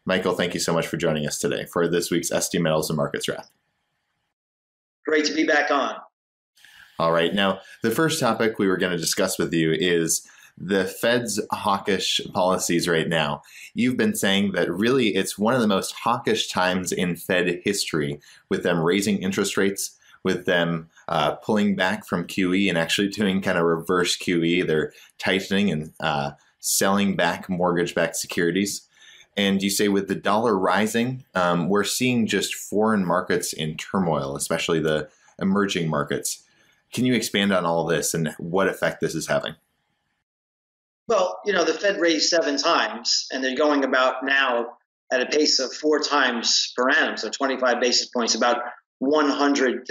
Michael, thank you so much for joining us today for this week's SD Metals and Markets Wrap. Great to be back on. All right. Now, the first topic we were going to discuss with you is the Fed's hawkish policies right now. You've been saying that really it's one of the most hawkish times in Fed history, with them raising interest rates, with them pulling back from QE and actually doing kind of reverse QE. They're tightening and selling back mortgage-backed securities. And you say with the dollar rising, we're seeing just foreign markets in turmoil, especially the emerging markets. Can you expand on all this and what effect this is having? Well, the Fed raised 7 times, and they're going about now at a pace of 4 times per annum, so 25 basis points, about 100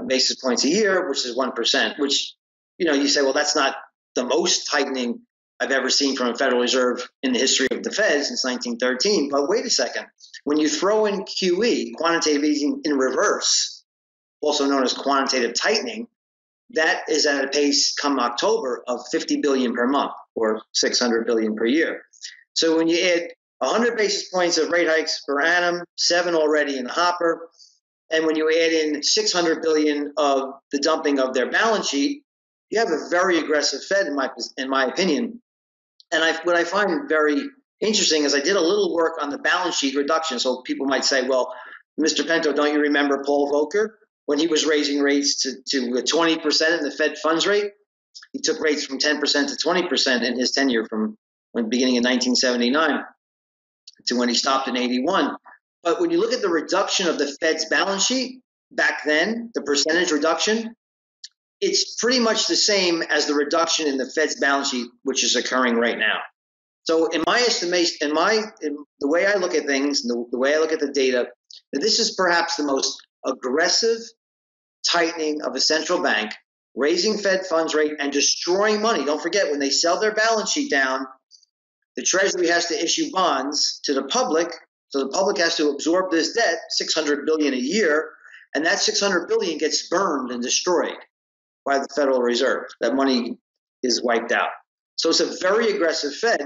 basis points a year, which is 1%, which, you say, well, that's not the most tightening I've ever seen from a Federal Reserve in the history of the Fed since 1913. But wait a second. When you throw in QE, quantitative easing in reverse, also known as quantitative tightening, that is at a pace come October of 50 billion per month or 600 billion per year. So when you add 100 basis points of rate hikes per annum, 7 already in the hopper, and when you add in 600 billion of the dumping of their balance sheet, you have a very aggressive Fed in my opinion. And what I find very interesting is I did a little work on the balance sheet reduction. So people might say, well, Mr. Pento, don't you remember Paul Volcker when he was raising rates to 20% in the Fed funds rate? He took rates from 10% to 20% in his tenure from the beginning in 1979 to when he stopped in 81. But when you look at the reduction of the Fed's balance sheet back then, the percentage reduction, it's pretty much the same as the reduction in the Fed's balance sheet, which is occurring right now. So in my estimation, in the way I look at things, the way I look at the data, that this is perhaps the most aggressive tightening of a central bank, raising Fed funds rate and destroying money. Don't forget, when they sell their balance sheet down, the Treasury has to issue bonds to the public. So the public has to absorb this debt, $600 billion a year, and that $600 billion gets burned and destroyed by the Federal Reserve. That money is wiped out. So it's a very aggressive Fed,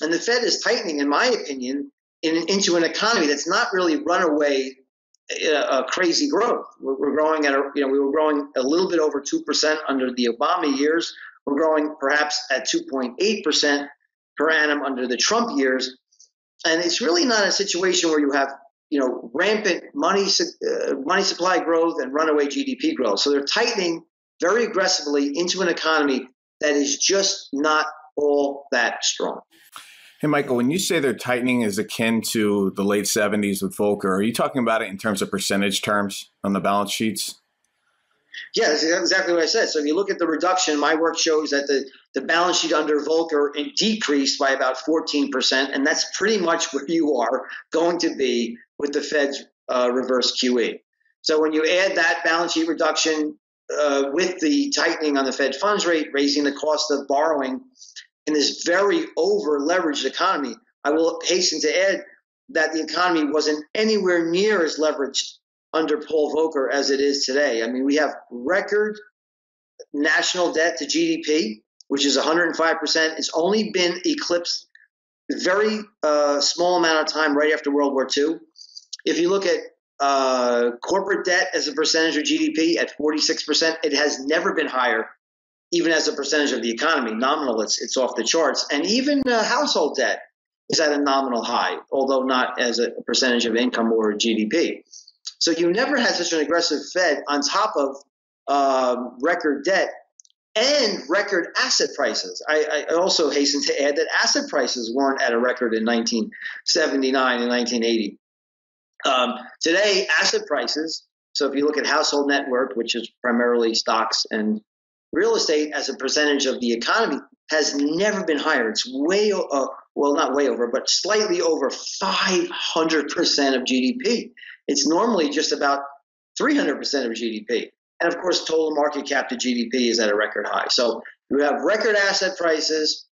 and the Fed is tightening, in my opinion, into an economy that's not really runaway crazy growth. We're growing at we were growing a little bit over 2% under the Obama years. We're growing perhaps at 2.8% per annum under the Trump years, and it's really not a situation where you have rampant money supply growth and runaway GDP growth. So they're tightening very aggressively into an economy that is just not all that strong. Hey, Michael, when you say they're tightening is akin to the late 70s with Volcker, are you talking about it in terms of percentage terms on the balance sheets? Yeah, that's exactly what I said. So if you look at the reduction, my work shows that the balance sheet under Volcker decreased by about 14%, and that's pretty much where you are going to be with the Fed's reverse QE. So when you add that balance sheet reduction with the tightening on the Fed funds rate, raising the cost of borrowing in this very over-leveraged economy, I will hasten to add that the economy wasn't anywhere near as leveraged under Paul Volcker as it is today. I mean, we have record national debt to GDP, which is 105%. It's only been eclipsed a very small amount of time right after World War II. If you look at corporate debt as a percentage of GDP at 46%, it has never been higher, even as a percentage of the economy. Nominal, it's off the charts. And even household debt is at a nominal high, although not as a percentage of income or GDP. So you never had such an aggressive Fed on top of record debt and record asset prices. I also hasten to add that asset prices weren't at a record in 1979 and 1980. Today, asset prices, so if you look at household net worth, which is primarily stocks and real estate as a percentage of the economy, has never been higher. It's way, well, not way over, but slightly over 500% of GDP. It's normally just about 300% of GDP. And of course, total market cap to GDP is at a record high. So you have record asset prices,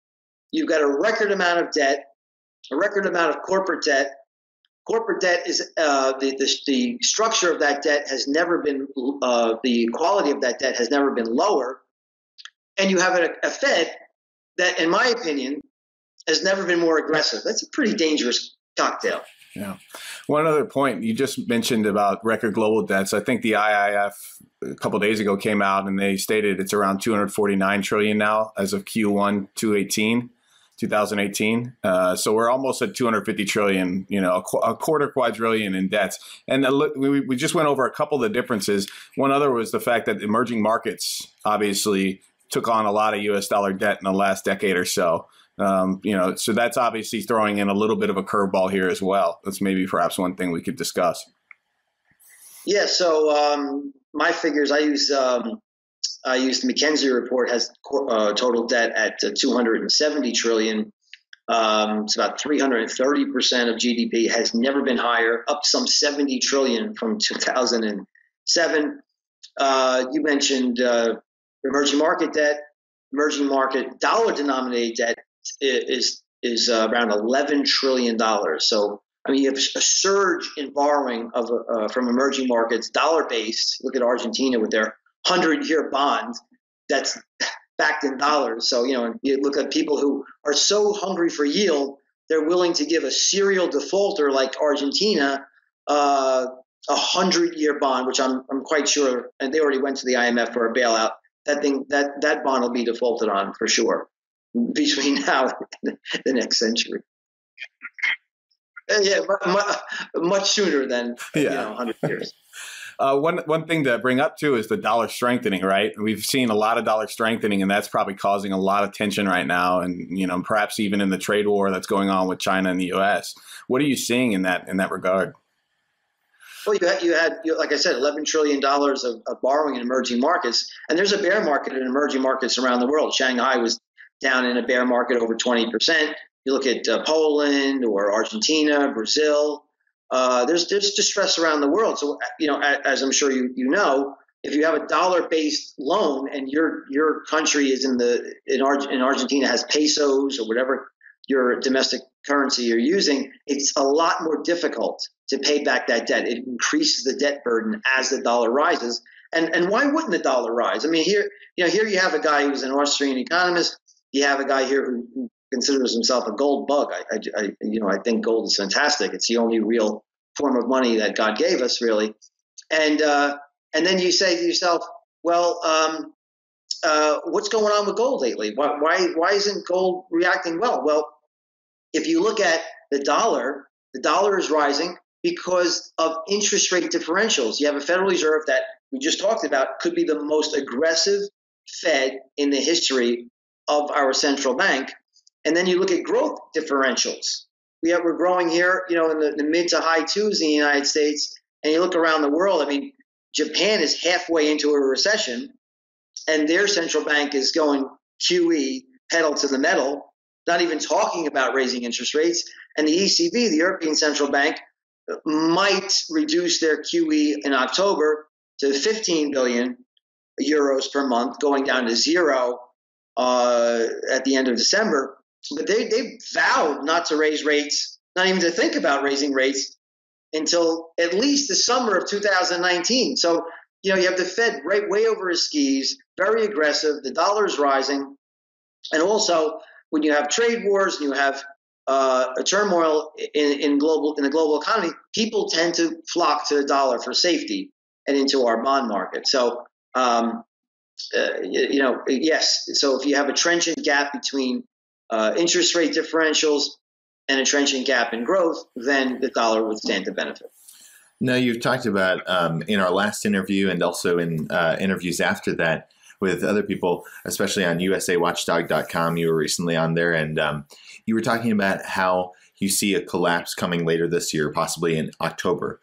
you've got a record amount of debt, a record amount of corporate debt. Corporate debt is the structure of that debt has never been, the quality of that debt has never been lower. And you have a Fed that, in my opinion, has never been more aggressive. That's a pretty dangerous cocktail. Yeah. One other point you just mentioned about record global debts. I think the IIF a couple of days ago came out and they stated it's around 249 trillion now as of Q1 2018. So we're almost at 250 trillion, a quarter quadrillion in debts. And we just went over a couple of the differences. One other was the fact that emerging markets obviously took on a lot of US dollar debt in the last decade or so. So that's obviously throwing in a little bit of a curveball here as well. That's maybe perhaps one thing we could discuss. Yeah. So my figures, I used the McKinsey report has total debt at 270 trillion. It's about 330% of GDP. Has never been higher, up some 70 trillion from 2007. You mentioned emerging market debt. Emerging market dollar denominated debt is around $11 trillion. So, I mean, you have a surge in borrowing from emerging markets, dollar-based. Look at Argentina with their 100-year bond that's backed in dollars. So, you look at people who are so hungry for yield, they're willing to give a serial defaulter like Argentina a 100-year bond, which I'm quite sure, and they already went to the IMF for a bailout. That bond will be defaulted on for sure between now and the next century. Yeah, much sooner than 100 years. One thing to bring up too is the dollar strengthening, right? We've seen a lot of dollar strengthening, and that's probably causing a lot of tension right now, and perhaps even in the trade war that's going on with China and the U.S. What are you seeing in that regard? Well, you had, like I said, $11 trillion of borrowing in emerging markets, and there's a bear market in emerging markets around the world. Shanghai was down in a bear market over 20%. You look at Poland or Argentina, Brazil. There's distress around the world. So, as I'm sure you know, if you have a dollar-based loan and your country is in Argentina has pesos or whatever your domestic currency you're using, it's a lot more difficult to pay back that debt. It increases the debt burden as the dollar rises. And why wouldn't the dollar rise? I mean, here you have a guy who's an Austrian economist. You have a guy here who considers himself a gold bug. I think gold is fantastic. It's the only real form of money that God gave us, really. And then you say to yourself, well, what's going on with gold lately? Why isn't gold reacting well? Well, if you look at the dollar is rising because of interest rate differentials. You have a Federal Reserve that we just talked about could be the most aggressive Fed in the history of our central bank. And then you look at growth differentials. We're growing here, in the mid to high twos in the United States. And you look around the world, I mean, Japan is halfway into a recession, and their central bank is going QE, pedal to the metal, not even talking about raising interest rates. And the ECB, the European Central Bank, might reduce their QE in October to 15 billion euros per month, going down to zero at the end of December. But they vowed not to raise rates, not even to think about raising rates until at least the summer of 2019. So, you have the Fed way over his skis, very aggressive. The dollar is rising. And also, when you have trade wars and you have a turmoil in the global economy, people tend to flock to the dollar for safety and into our bond market. So, yes. So if you have a trenchant gap between interest rate differentials and a trenchant gap in growth, then the dollar would stand to benefit. Now, you've talked about in our last interview and also in interviews after that with other people, especially on usawatchdog.com. You were recently on there, and you were talking about how you see a collapse coming later this year, possibly in October,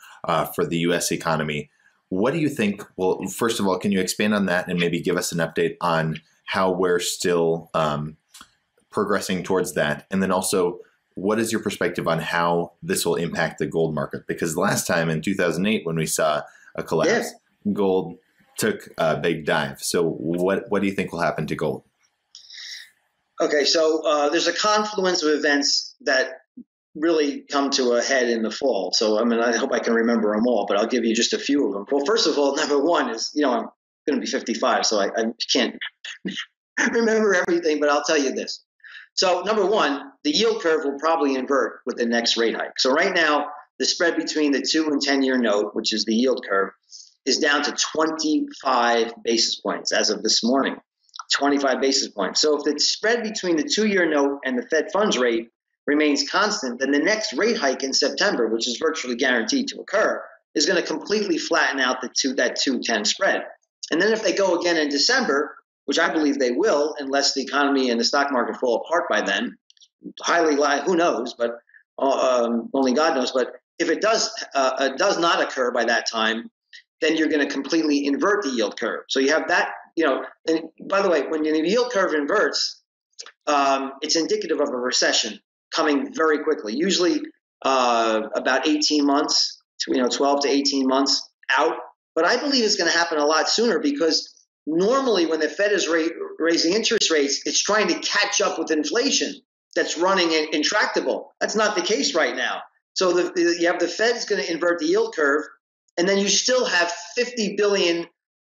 for the U.S. economy. What do you think? Well, first of all, can you expand on that and maybe give us an update on how we're still progressing towards that? And then also, what is your perspective on how this will impact the gold market? Because last time in 2008, when we saw a collapse, gold took a big dive. So what do you think will happen to gold? Okay, so there's a confluence of events that really come to a head in the fall. So, I mean, I hope I can remember them all, but I'll give you just a few of them. Well, first of all, number one is, I'm going to be 55, so I can't remember everything, but I'll tell you this. So number one, the yield curve will probably invert with the next rate hike. So right now, the spread between the 2 and 10-year note, which is the yield curve, is down to 25 basis points as of this morning. 25 basis points. So if the spread between the 2-year note and the Fed funds rate remains constant, then the next rate hike in September, which is virtually guaranteed to occur, is going to completely flatten out that 2-10 spread. And then if they go again in December, which I believe they will, unless the economy and the stock market fall apart by then, highly likely, who knows, but only God knows. But if it does not occur by that time, then you're going to completely invert the yield curve. So you have that, and by the way, when the yield curve inverts, it's indicative of a recession coming very quickly, usually about 18 months, 12 to 18 months out. But I believe it's going to happen a lot sooner, because normally when the Fed is raising interest rates, it's trying to catch up with inflation that's running intractable. That's not the case right now. So you have the Fed's going to invert the yield curve, and then you still have $50 billion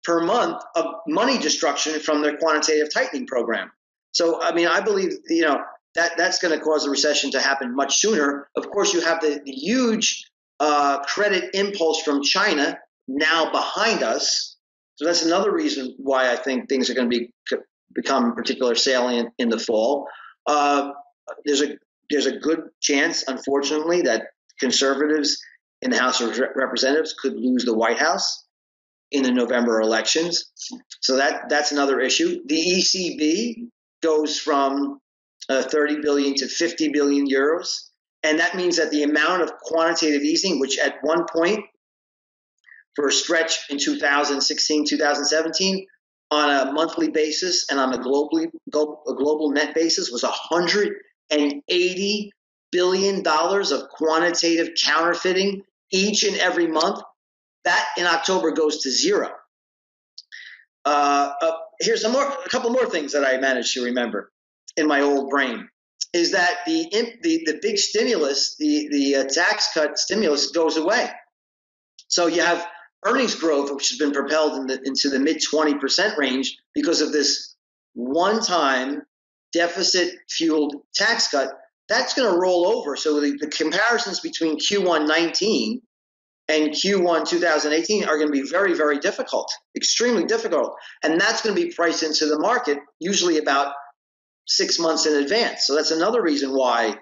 per month of money destruction from their quantitative tightening program. So, I mean, I believe, that's going to cause a recession to happen much sooner. Of course, you have the huge credit impulse from China now behind us. So that's another reason why I think things are going to become particularly salient in the fall. There's a good chance, unfortunately, that conservatives in the House of Representatives could lose the White House in the November elections. So that's another issue. The ECB goes from 30 billion to 50 billion euros. And that means that the amount of quantitative easing, which at one point for a stretch in 2016, 2017, on a monthly basis and on a global net basis, was $180 billion of quantitative counterfeiting each and every month. That in October goes to zero. Here's a couple more things that I managed to remember in my old brain. Is that the big stimulus, the tax cut stimulus, goes away. So you have earnings growth, which has been propelled into the mid 20% range because of this one-time deficit-fueled tax cut. That's going to roll over. So the comparisons between Q1 19 and Q1 2018 are going to be very, very difficult, extremely difficult. And that's going to be priced into the market usually about 6 months in advance. So that's another reason why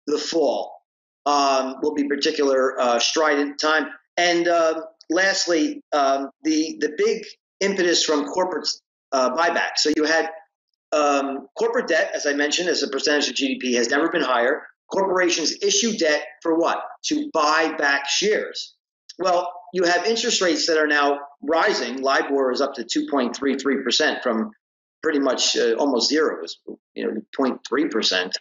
the fall will be particular strident time. And lastly, the big impetus from corporate buyback. So you had corporate debt, as I mentioned, as a percentage of GDP, has never been higher. Corporations issue debt for what? To buy back shares. Well, you have interest rates that are now rising. LIBOR is up to 2.33% from pretty much almost zero. It was 0.3%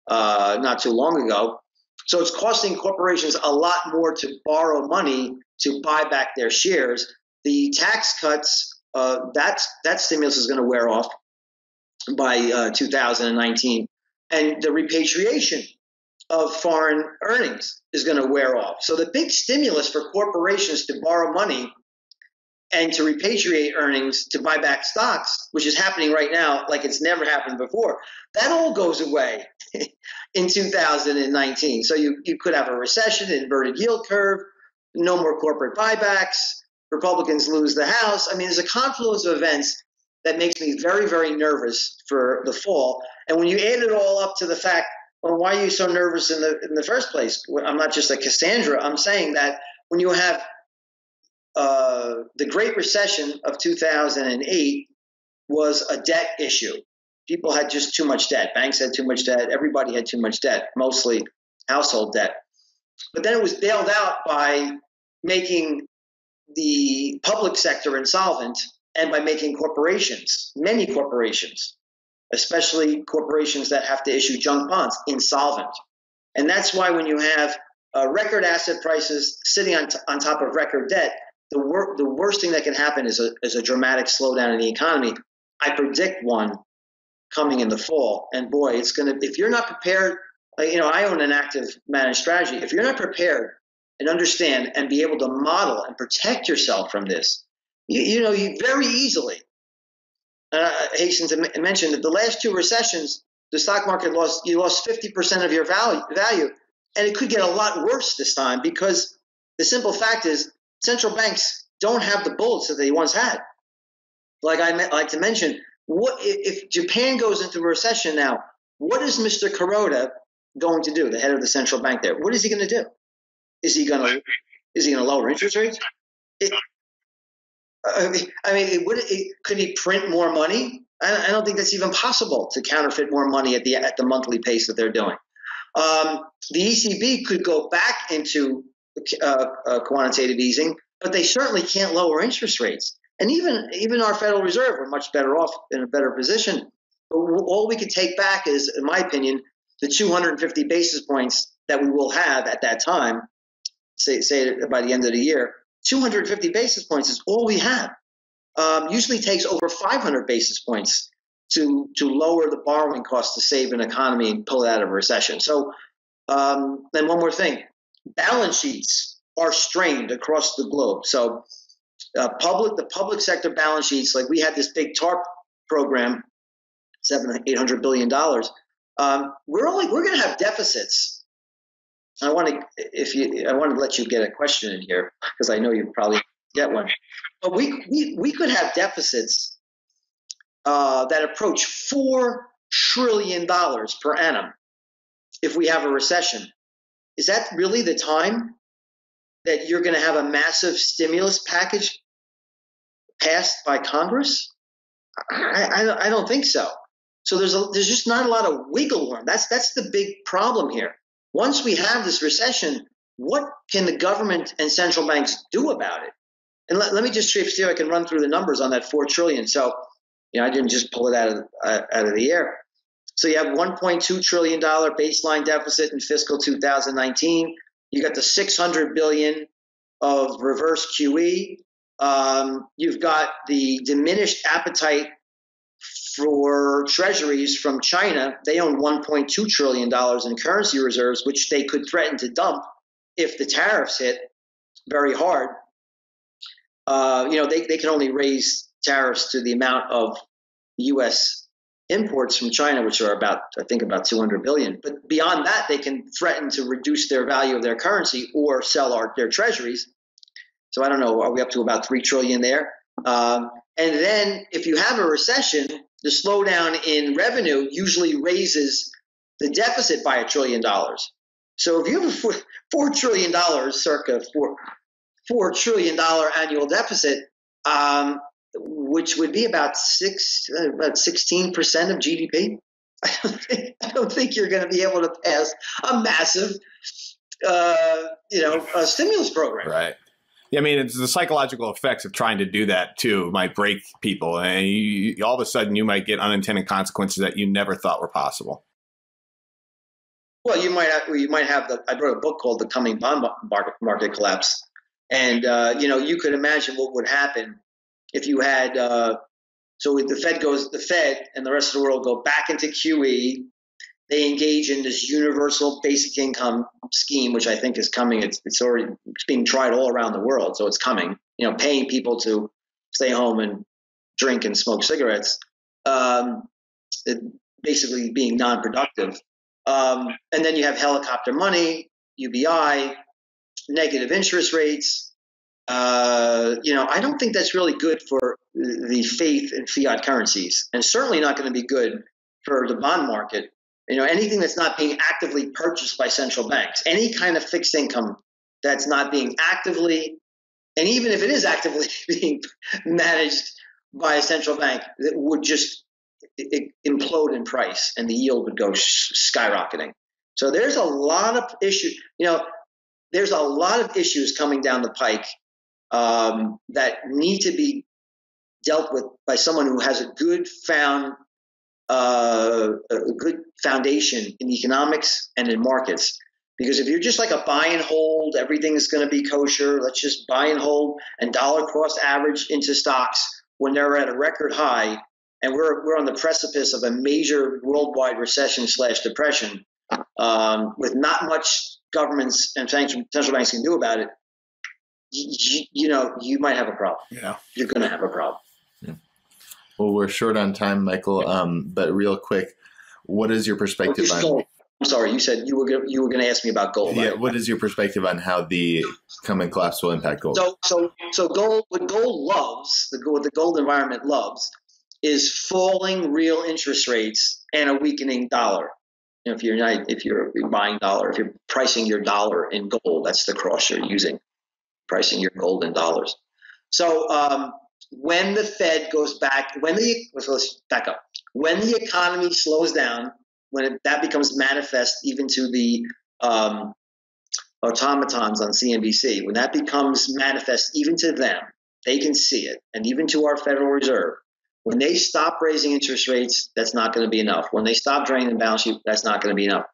not too long ago. So it's costing corporations a lot more to borrow money to buy back their shares. The tax cuts, that stimulus is going to wear off by 2019. And the repatriation of foreign earnings is going to wear off. So the big stimulus for corporations to borrow money and to repatriate earnings to buy back stocks, which is happening right now like it's never happened before, that all goes away in 2019. So you could have a recession, inverted yield curve, no more corporate buybacks, Republicans lose the House. I mean, there's a confluence of events that makes me very, very nervous for the fall. And when you add it all up to the fact, well, why are you so nervous in the first place? I'm not just a Cassandra. I'm saying that when you have the Great Recession of 2008 was a debt issue. People had just too much debt. Banks had too much debt. Everybody had too much debt, mostly household debt. But then it was bailed out by making the public sector insolvent and by making corporations, many corporations, especially corporations that have to issue junk bonds, insolvent. And that's why when you have record asset prices sitting on top of record debt, the worst thing that can happen is a dramatic slowdown in the economy. I predict one coming in the fall. And boy, it's going to, if you're not prepared, I own an active managed strategy. If you're not prepared and understand and be able to model and protect yourself from this, you very easily, I hasten to mention that the last two recessions, the stock market you lost 50% of your value. And it could get a lot worse this time because the simple fact is central banks don't have the bullets that they once had. Like I like to mention, what if Japan goes into a recession now? What is Mr. Kuroda going to do, the head of the central bank there? What is he going to do? Is he going to lower interest rates? Could he print more money? I don't think that's even possible to counterfeit more money at the monthly pace that they're doing. The ECB could go back into quantitative easing, but they certainly can't lower interest rates. And even our Federal Reserve, we're much better off in a better position. But all we could take back is, in my opinion, the 250 basis points that we will have at that time, say by the end of the year. 250 basis points is all we have. Usually takes over 500 basis points to lower the borrowing cost to save an economy and pull it out of a recession. So, then one more thing, balance sheets are strained across the globe. So, the public sector balance sheets, like we had this big TARP program, $800 billion. We're going to have deficits. I want to let you get a question in here because I know you probably get one. But we could have deficits that approach $4 trillion per annum if we have a recession. Is that really the time that you're going to have a massive stimulus package passed by Congress? I don't think so. So there's just not a lot of wiggle room. That's the big problem here. Once we have this recession, what can the government and central banks do about it? And let me just see if I can run through the numbers on that $4 trillion. So, I didn't just pull it out of the air. So you have $1.2 trillion baseline deficit in fiscal 2019. You got the $600 billion of reverse QE. You've got the diminished appetite for treasuries from China. They own $1.2 trillion in currency reserves, which they could threaten to dump if the tariffs hit very hard. They can only raise tariffs to the amount of U.S. imports from China, which are about 200 billion. But beyond that, they can threaten to reduce their value of their currency or sell their treasuries. So I don't know, are we up to about 3 trillion there? And then if you have a recession, the slowdown in revenue usually raises the deficit by $1 trillion. So if you have a $4 trillion, circa $4 trillion annual deficit, which would be about 16% of GDP, I don't think you're going to be able to pass a massive, a stimulus program. Right. Yeah, I mean, it's the psychological effects of trying to do that too might break people, and all of a sudden you might get unintended consequences that you never thought were possible. Well, you might have I wrote a book called The Coming Bond Market Collapse, and you could imagine what would happen if you had the Fed and the rest of the world go back into QE. They engage in this universal basic income scheme, which I think is coming. It's being tried all around the world, so it's coming. Paying people to stay home and drink and smoke cigarettes, basically being non-productive. And then you have helicopter money, UBI, negative interest rates. I don't think that's really good for the faith in fiat currencies, and certainly not going to be good for the bond market. Anything that's not being actively purchased by central banks, any kind of fixed income that's not being actively, and even if it is actively being managed by a central bank, it would just implode in price and the yield would go skyrocketing. So there's a lot of issues. There's a lot of issues coming down the pike that need to be dealt with by someone who has a good foundation in economics and in markets. Because if you're just like a buy and hold, everything is going to be kosher, let's just buy and hold and dollar cost average into stocks when they're at a record high, and we're on the precipice of a major worldwide recession / depression, with not much governments and central banks can do about it, you might have a problem. Yeah, you're going to have a problem. Yeah. Well, we're short on time, Michael, but real quick, What is your perspective on? Gold. I'm sorry, you said you were going to ask me about gold. Yeah, what is your perspective on how the coming collapse will impact gold? So gold. What gold loves, what the gold environment loves, is falling real interest rates and a weakening dollar. You know, if you're buying dollar, if you're pricing your dollar in gold, that's the cross you're using, pricing your gold in dollars. So when the Fed goes back, let's back up. When the economy slows down, that becomes manifest even to the automatons on CNBC, when that becomes manifest even to them, they can see it, and even to our Federal Reserve. When they stop raising interest rates, that's not going to be enough. When they stop draining the balance sheet, that's not going to be enough.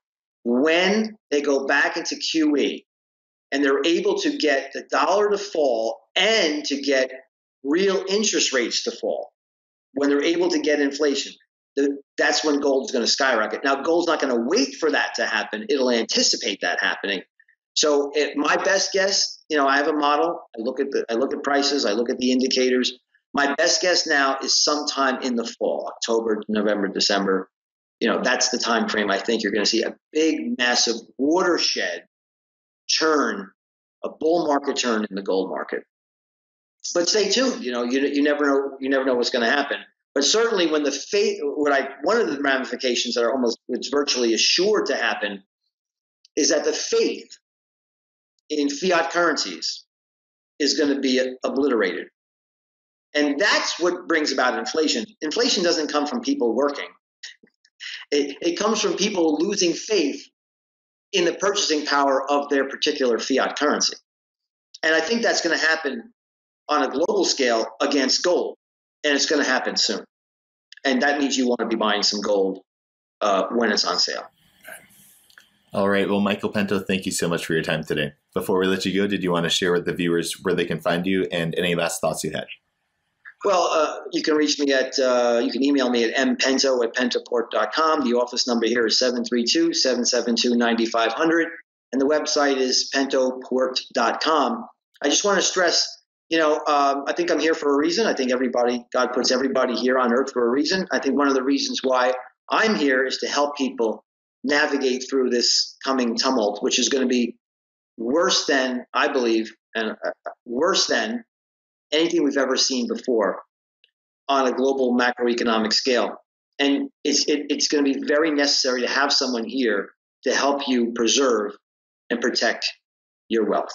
When they go back into QE and they're able to get the dollar to fall and to get real interest rates to fall, when they're able to get inflation, that's when gold is going to skyrocket. Now, gold's not going to wait for that to happen. It'll anticipate that happening. So my best guess, I have a model. I look at prices. I look at the indicators. My best guess now is sometime in the fall, October, November, December. That's the time frame I think you're going to see a big, massive watershed turn, a bull market turn in the gold market. But stay tuned. You never know. You never know what's going to happen. But certainly, when one of the ramifications that it's virtually assured to happen is that the faith in fiat currencies is going to be obliterated. And that's what brings about inflation. Inflation doesn't come from people working. It comes from people losing faith in the purchasing power of their particular fiat currency. And I think that's going to happen on a global scale against gold. And it's going to happen soon. And that means you want to be buying some gold when it's on sale. All right. Well, Michael Pento, thank you so much for your time today. Before we let you go, did you want to share with the viewers where they can find you and any last thoughts you had? Well, you can reach me you can email me at mpento@pentoport.com. The office number here is 732-772-9500. And the website is pentoport.com. I just want to stress, I think I'm here for a reason. I think God puts everybody here on earth for a reason. I think one of the reasons why I'm here is to help people navigate through this coming tumult, which is going to be worse than, I believe, and worse than anything we've ever seen before on a global macroeconomic scale. And it's going to be very necessary to have someone here to help you preserve and protect your wealth.